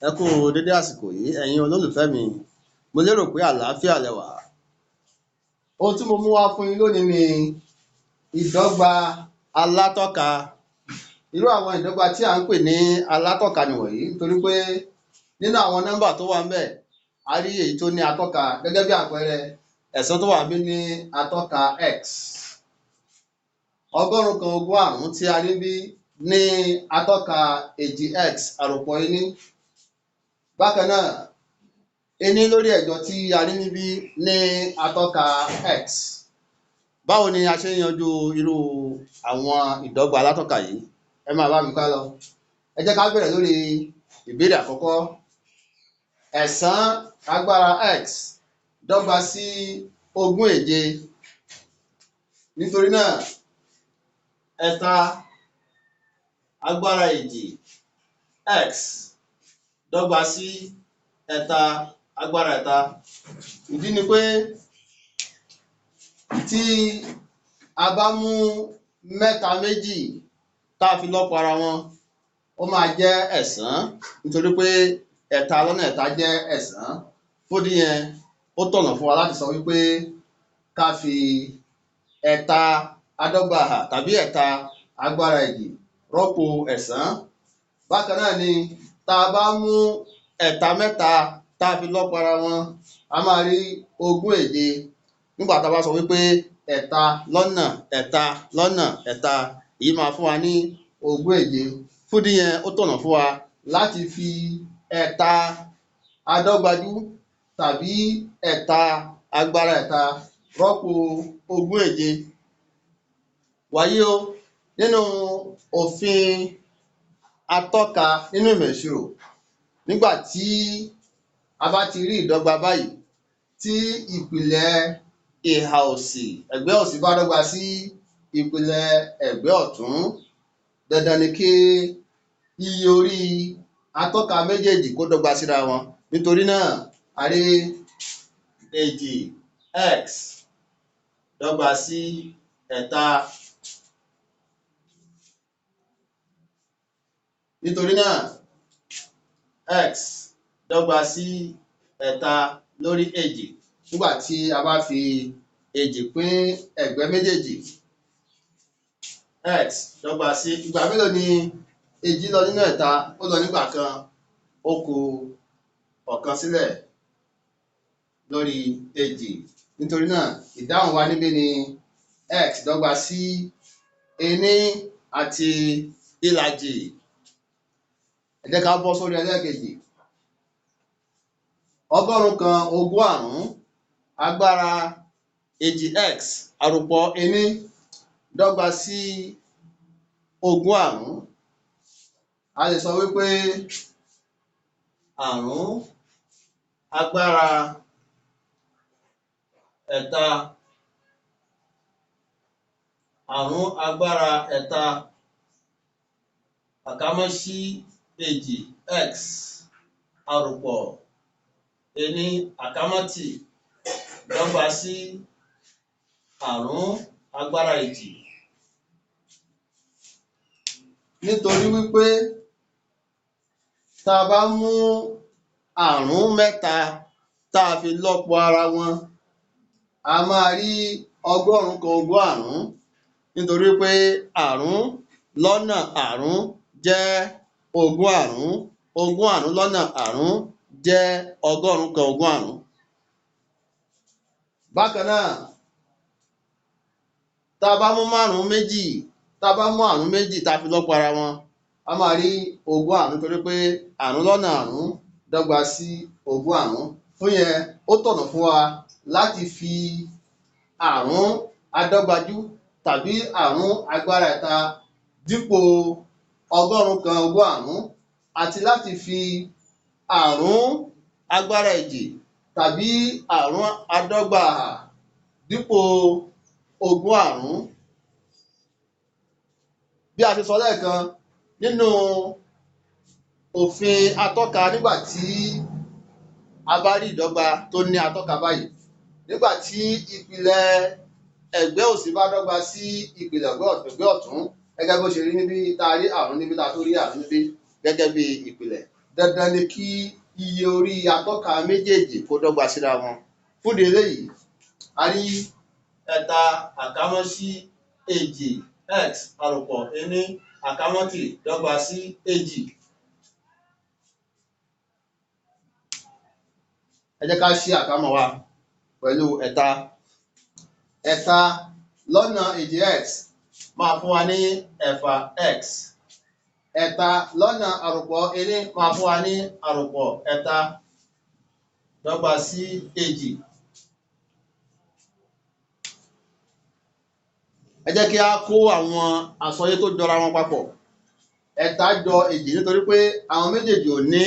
Ẹ kú dédé àsìkò yìí ẹ̀yin olólùfẹ́ mi, mo lérò pé àlàáfíà lẹ wà. Ohun tí mo mú wá fún yín lónìí ni ìdọ́gba alátọ́ka. Irú àwọn ìdọ́gba tí à ń pè ní alátọ́ka nìwọ̀nyí nítorí pé nínú àwọn nọ́mbà tó wà ńbẹ̀, a rí èyí tó ní atọ́ka gẹ́gẹ́ bí àpẹẹrẹ ẹ̀sán tó wà níbí ní atọ́ka x. Ọgọ́rùn-ún kan ogún àrún tí a rí bí ní atọ́ka èjì x àròpọ̀ ení. Bákan náà, ení lórí ẹ̀jọ tí a rí níbí ní atọ́ka x. Báwo ni a ṣe ń yanjú irú àwọn ìdọ́gba alátọ́ka yìí? Ẹ máa bá mi ká lọ. Ẹ jẹ́ ká bẹ̀rẹ̀ lórí ìbéèrè àkọ́kọ́. Ẹ̀sán agbára x dọ́gba sí ogún èje. Nítorí náà, ẹ̀ta agbára èjì x dọ́gba sí ẹ̀ta agbára ẹ̀ta. Ìdí ni pé tí a bá mú mẹ́ta méjì tá a fi lọ́pọ̀ ara wọn, ó máa jẹ́ ẹ̀sán nítorí pé ẹ̀ta lọ́nà ẹ̀ta jẹ́ ẹ̀sán. Fúndìí yẹn, ó tọ̀nà fún wa láti sọ wípé ká fi ẹ̀ta adọ́gbahà tàbí ẹ̀ta agbára èjì rọ́pò ẹ̀sán. Bákan náà ni tá a bá mú ẹ̀ta mẹ́ta tá a fi lọ́pọ̀ ara wọn, a máa rí ogún èje. Nígbà tá a bá sọ wípé ẹ̀ta lọ́nà ẹ̀ta lọ́nà ẹ̀ta, èyí máa fún wa ní ogún èje. Fúndìí yẹn, ó tọ̀nà fún wa láti fi ẹ̀ta adọ́gbajú tàbí ẹ̀ta agbára ẹ̀ta rọ́pò ogún èje. Wàyí o, nínú òfin atọ́ka nínú ìmọ̀ ìṣirò, nígbà tí a bá ti rí ìdọ́gba báyìí, tí ìpìlẹ̀ ìhà òsì ẹ̀gbẹ́ òsì bá dọ́gba sí ìpìlẹ̀ ẹ̀gbẹ́ ọ̀tún, dandan ni kí iye orí atọ́ka méjèèjì kó dọ́gba síra wọn. Nítorí náà, a rí èjì x dọ́gba sí ẹ̀ta. Nítorí náà, x dọ́gba sí ẹ̀ta lórí èjì. Nígbà tí a bá fi èjì pín ẹ̀gbẹ́ méjèèjì, x dọ́gba sí ìgbà mélòó ni èjì lọ nínú ẹ̀ta? Ó lọ nígbà kan, ó kù ọ̀kan sílẹ̀ lórí èjì. Nítorí náà, ìdáhùn wa níbí ni x dọ́gba sí ení àti ìlàjì. Ẹ jẹ́ ká bọ́ sórí ẹlẹ́ẹ̀kejì. Ọgọ́rùn-ún kan ogún àrún agbára èjì x àròpọ̀ ení dọ́gba sí ogún àrún. A lè sọ wípé àrún agbára ẹ̀ta, àrún agbára ẹ̀ta àkámọ́sí èjì x àròpọ̀ ení àkámọ́tì dọ́gba sí àrún agbára èjì. Nítorí wípé tá a bá mú àrún mẹ́ta tá a fi lọ́pọ̀ ara wọn, a máa rí ọgọ́rùn-ún kan ogún àrún. Nítorí pé àrún lọ́nà àrún jẹ́ ogún àrún. Ogún àrún lọ́nà àrún jẹ́ ọgọ́rùn-ún kan ogún àrún. Bákan náà, tá a bá mú márùn-ún méjì, tá a bá mú àrún méjì tá a fi lọ́pọ̀ ara wọn, a máa rí ogún àrún. Nítorí pé àrún lọ́nà àrún dọ́gba sí ogún àrún. Fún yẹn, ó tọ̀nà fún wa láti fi àrún adọ́gbajú tàbí àrún agbára ẹ̀ta dípò ọgọ́rùn-ún kan ogún àrún, àti láti fi àrún agbára èjì tàbí àrún adọ́gbahà dípò ogún àrún. Bí a ṣe sọ lẹ́ẹ̀kan, nínú òfin atọ́ka, nígbà tí a bá rí ìdọ́gba tó ní atọ́ka báyìí, nígbà tí ìpìlẹ̀ ẹ̀gbẹ́ òsì bá dọ́gba sí ìpìlẹ̀ ẹ̀gbẹ́ ọ̀tún, gẹ́gẹ́ bó ṣe rí níbí tá a rí àrún níbí tá a tó rí àrún níbí gẹ́gẹ́ bí ìpìlẹ̀. dandan ni kí iye orí atọ́ka méjèèjì kó dọ́gba síra wọn. Fún ìdí eléyìí, a rí ẹ̀ta àkámọ́ sí èjì x àròpọ̀ ení àkámọ́ tì dọ́gba sí èjì. Ẹ jẹ́ ká ṣí àkámọ́ wa pẹ̀lú ẹ̀ta. Ẹ̀ta lọ́nà èjì x máa fún wa ní ẹ̀fà x. Ẹ̀ta lọ́nà àròpọ̀ ení máa fún wa ní àròpọ̀ ẹ̀ta dọ́gba sí èjì. Ẹ jẹ́ kí a kó àwọn àsọyé tó jọra wọn papọ̀. Ẹ̀ta jọ èjì nítorí pé àwọn méjèèjì ò ní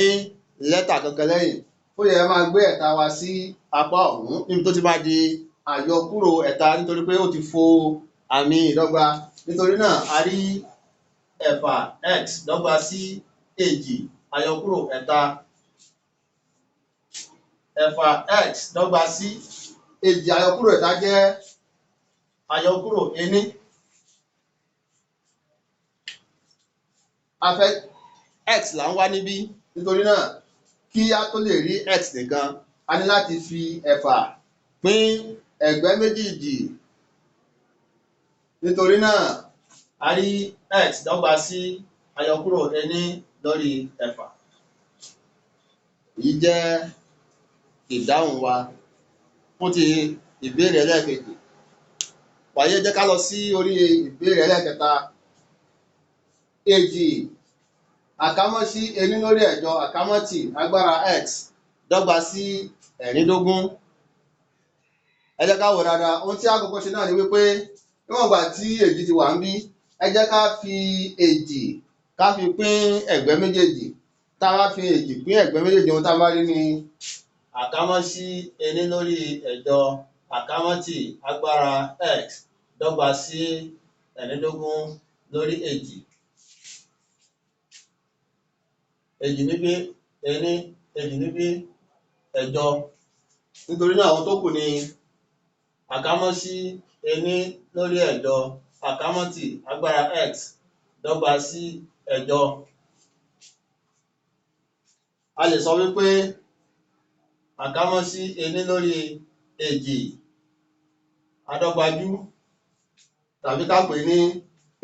lẹ́tà kankan lẹ́yìn. Ó yẹ máa gbé ẹ̀ta wa sí apá ọ̀hún níbi tó ti máa di àyọkúrò ẹ̀ta nítorí pé ó ti fo àmì ìdọ́gba. Nítorí náà a rí ẹ̀fà x dọ́gba sí èjì àyọkúrò ẹ̀ta. Ẹ̀fà x dọ́gba sí èjì àyọkúrò ẹ̀ta jẹ́ àyọkúrò ení. A fẹ́ x là ń wá níbí, nítorí náà kí a tó lè rí x nìkan a ní láti fi ẹ̀fà pín ẹ̀gbẹ́ méjèèjì. Nítorí náà a rí x dọ́gba sí àyọkúrò ení lórí ẹ̀fà. Èyí jẹ́ ìdáhùn wa fún ti ìbéèrè ẹlẹ́ẹ̀kejì. Wàyí jẹ́ ká lọ sí orí ìbéèrè ẹlẹ́ẹ̀kẹta. Èjì àkámọ́ sí ení lórí ẹ̀jọ àkámọ́ tì agbára x dọ́gba sí ẹ̀rìndógún. Ẹ jẹ́ ká wò dáadáa. Ohun tí a kọ́kọ́ ṣe náà ni wípé níwọ̀n ìgbà tí èjì ti wà ń bí, ẹ jẹ́ ká fi èjì ká fi pín ẹ̀gbẹ́ méjèèjì. Tá a bá fi èjì pín ẹ̀gbẹ́ méjèèjì, ohun tá a bá rí ni àkámọ́ sí ení lórí ẹ̀jọ àkámọ́ tì agbára x dọ́gba sí ẹ̀rìndógún lórí èjì. Èjì níbí ení, èjì níbí ẹ̀jọ. Nítorí náà àwọn tó kù ni àkámọ́ sí ení lórí ẹ̀jọ àkámọ́ tì agbára x dọ́gba sí ẹ̀jọ. A lè sọ wípé àkámọ́ sí ení lórí èjì adọ́gbajú, tàbí ká pè ní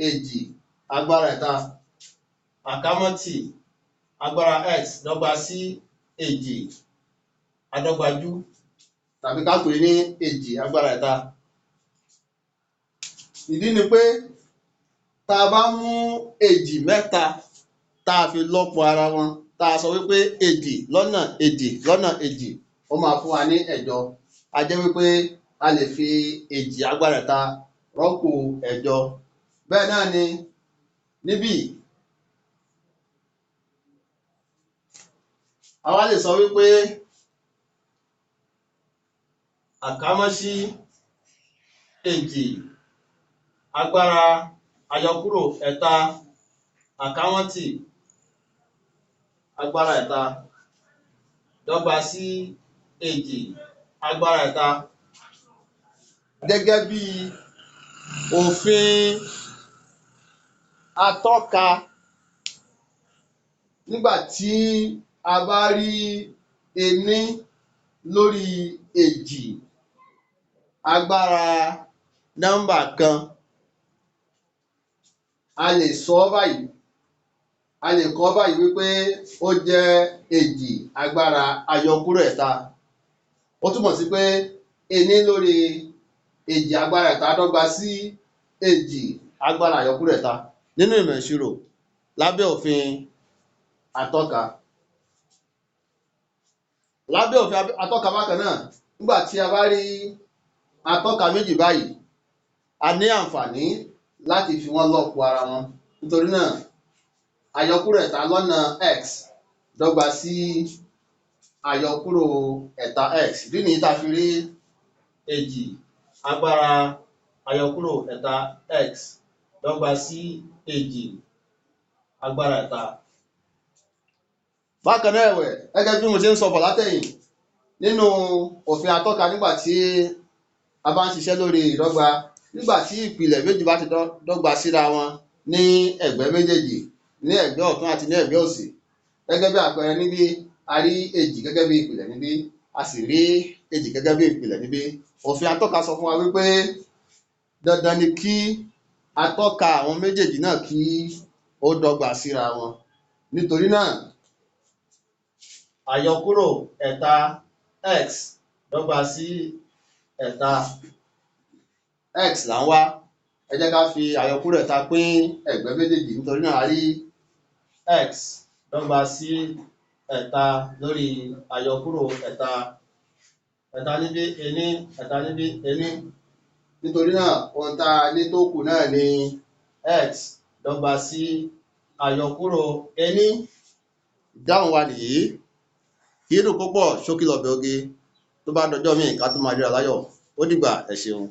èjì agbára ẹ̀ta àkámọ́ tì agbára x dọ́gba sí èjì adọ́gbajú, tàbí ká pè ní èjì agbára ẹ̀ta. Ìdí ni pé tá a bá mú èjì mẹ́ta tá a fi lọ́pọ̀ ara wọn, tá a sọ wípé èjì lọ́nà èjì lọ́nà èjì, ó máa fún wa ní ẹ̀jọ. A jẹ́ wípé a lè fi èjì agbára ẹ̀ta rọ́pò ẹ̀jọ. Bẹ́ẹ̀ náà ni níbí àwa lè sọ wípé àkámọ́ sí èjì agbára àyọkúrò ẹ̀ta àkámọ́ tì agbára ẹ̀ta dọ́gba sí èjì agbára ẹ̀ta. Gẹ́gẹ́ bí òfin atọ́ka, nígbà tí a bá rí ení lórí èjì agbára nọ́mbà kan, a lè sọ báyìí, a lè kọ báyìí wípé ó jẹ́ èjì agbára àyọkúrò ẹ̀ta. Ó túmọ̀ sí pé ení lórí èjì agbára ẹ̀ta dọ́gba sí èjì agbára àyọkúrò ẹ̀ta nínú ìmọ̀ ìṣirò lábẹ́ òfin atọ́ka. Lábẹ́ òfin atọ́ka bákan náà, nígbà tí a bá rí atọ́ka méjì báyìí, a ní àǹfààní láti fi wọ́n lọ́pọ̀ ara wọn. Nítorí náà àyọkúrò ẹ̀ta lọ́nà x dọ́gba sí àyọkúrò ẹ̀ta x. Ìdí nìyí tá a fi rí èjì agbára àyọkúrò ẹ̀ta x dọ́gba sí èjì agbára ẹ̀ta. Bákan náà ẹ̀wẹ̀, gẹ́gẹ́ bí mo ṣe ń sọ bọ̀ látẹ̀yìn, nínú òfin atọ́ka, nígbà tí a bá ń ṣiṣẹ́ lórí ìdọ́gba, nígbà tí ìpìlẹ̀ méjì bá ti dọ́gba síra wọn ní ẹ̀gbẹ́ méjèèjì, ní ẹ̀gbẹ́ ọ̀tún àti ní ẹ̀gbẹ́ òsì, Gẹ́gẹ́ bí àpẹẹrẹ níbí a rí èjì gẹ́gẹ́ bí ìpìlẹ̀ níbí, a sì rí èjì gẹ́gẹ́ bí ìpìlẹ̀ níbí. Òfin atọ́ka sọ fún wa wípé dandan ni kí atọ́ka àwọn méjèèjì náà kí ó dọ́gba síra wọn. Nítorí náà àyọkúrò ẹ̀ta x dọ́gba sí ẹ̀ta x là ń wá. Ẹ jẹ́ ká fi àyọkúrò ẹ̀ta pín ẹ̀gbẹ́ méjèèjì. Nítorí náà a rí x dọ́gba sí ẹ̀ta lórí àyọkúrò ẹ̀ta. Ẹ̀ta níbí ení, ẹ̀ta níbí ení. Nítorí náà ohun tá a ní tó kù náà ni x dọ́gba sí àyọkúrò ení. Ìdáhùn wa nìyí. Kì í dùn púpọ̀, ṣókí lọbẹ̀ oge. Tó bá dọjọ́ míì ká tó máa ríra láyọ̀. Ó dìgbà, ẹ ṣeun.